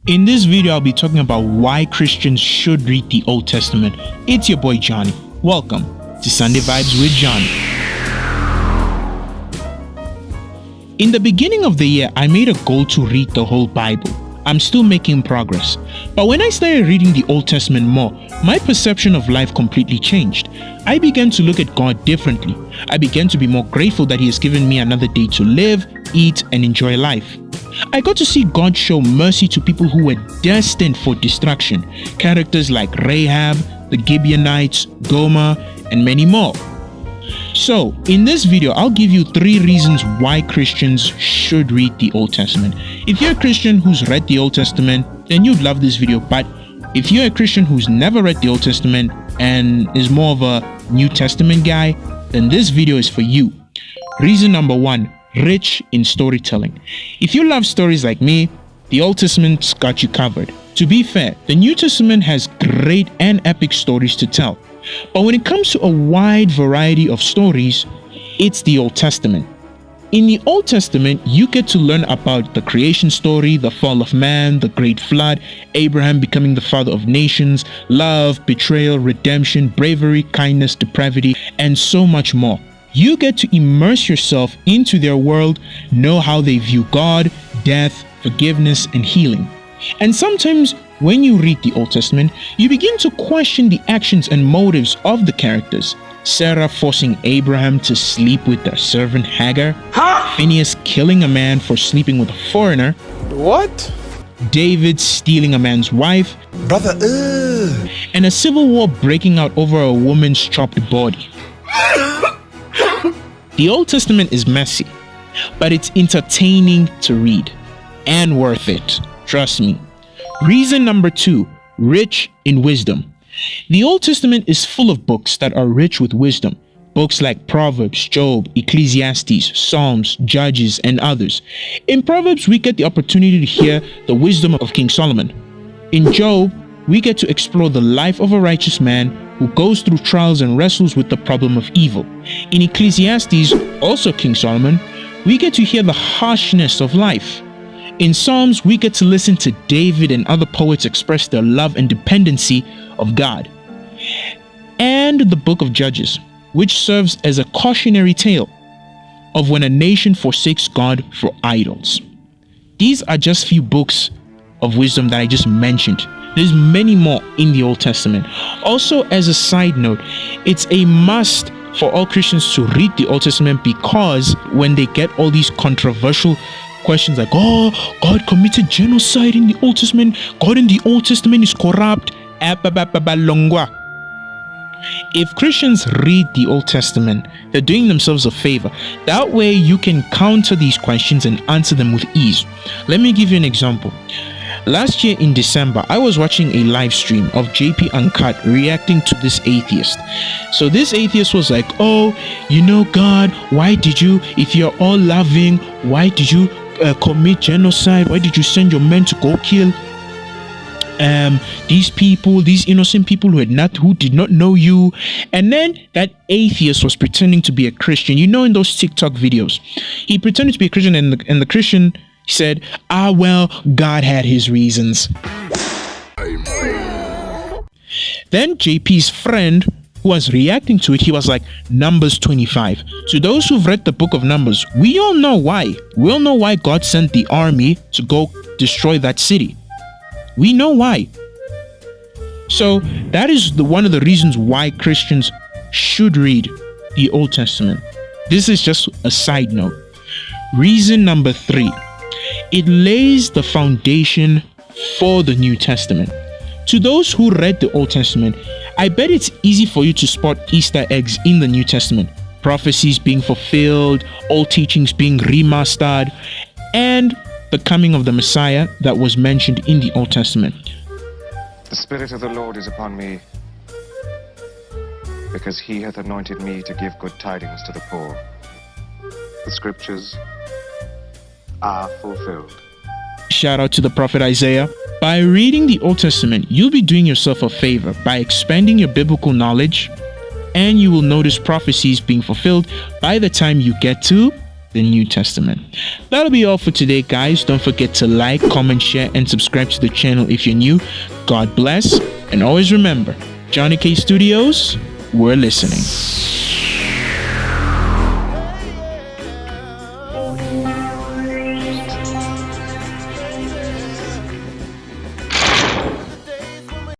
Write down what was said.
In this video, I'll be talking about why Christians should read the Old Testament. It's your boy Johnny. Welcome to Sunday Vibes with Johnny. In the beginning of the year, I made a goal to read the whole Bible. I'm still making progress. But when I started reading the Old Testament more, my perception of life completely changed. I began to look at God differently. I began to be more grateful that He has given me another day to live, eat, and enjoy life. I got to see God show mercy to people who were destined for destruction. Characters like Rahab, the Gibeonites, Gomer, and many more. So, in this video, I'll give you 3 reasons why Christians should read the Old Testament. If you're a Christian who's read the Old Testament, then you'd love this video. But if you're a Christian who's never read the Old Testament and is more of a New Testament guy, then this video is for you. Reason number 1. Rich in storytelling. If you love stories like me, the Old Testament's got you covered. To be fair, the New Testament has great and epic stories to tell. But when it comes to a wide variety of stories, it's the Old Testament. In the Old Testament, you get to learn about the creation story, the fall of man, the great flood, Abraham becoming the father of nations, love, betrayal, redemption, bravery, kindness, depravity, and so much more. You get to immerse yourself into their world, know how they view God, death, forgiveness, and healing. And sometimes when you read the Old Testament, you begin to question the actions and motives of the characters. Sarah forcing Abraham to sleep with their servant Hagar. Phineas killing a man for sleeping with a foreigner. What? David stealing a man's wife. Brother, And a civil war breaking out over a woman's chopped body. The Old Testament is messy, but it's entertaining to read and worth it. Trust me. Reason number 2, rich in wisdom. The Old Testament is full of books that are rich with wisdom. Books like Proverbs, Job, Ecclesiastes, Psalms, Judges, and others. In Proverbs, we get the opportunity to hear the wisdom of King Solomon. In Job, we get to explore the life of a righteous man who goes through trials and wrestles with the problem of evil. In Ecclesiastes, also King Solomon, we get to hear the harshness of life. In Psalms, we get to listen to David and other poets express their love and dependency of God. And the book of Judges, which serves as a cautionary tale of when a nation forsakes God for idols. These are just few books of wisdom that I just mentioned. There's many more in the Old Testament. Also, as a side note, it's a must for all Christians to read the Old Testament, because when they get all these controversial questions like, oh, God committed genocide in the Old Testament, God in the Old Testament is corrupt, if Christians read the Old Testament, they're doing themselves a favor. That way you can counter these questions and answer them with ease. Let me give you an example. Last year in December, I was watching a live stream of JP Uncut reacting to this atheist. So this atheist was like, oh, you know, God, why did you, if you're all loving, why did you commit genocide? Why did you send your men to go kill these people, these innocent people who did not know you? And then that atheist was pretending to be a Christian. You know, in those TikTok videos, he pretended to be a Christian, and the Christian said, well, God had his reasons. Then JP's friend, who was reacting to it, he was like, Numbers 25. To those who've read the book of Numbers, we all know why. We all know why God sent the army to go destroy that city. We know why. So that is one of the reasons why Christians should read the Old Testament. This is just a side note. Reason number 3. It lays the foundation for the New Testament. To those who read the Old Testament, I bet it's easy for you to spot Easter eggs in the New Testament. Prophecies being fulfilled, old teachings being remastered, and the coming of the Messiah that was mentioned in the Old Testament. The Spirit of the Lord is upon me, because He hath anointed me to give good tidings to the poor. The Scriptures are fulfilled. Shout out to the prophet Isaiah. By reading the Old Testament, you'll be doing yourself a favor by expanding your biblical knowledge, and you will notice prophecies being fulfilled by the time you get to the New Testament. That'll be all for today, guys. Don't forget to like, comment, share, and subscribe to the channel if you're new. God bless, and always remember, Johnny K Studios, we're listening.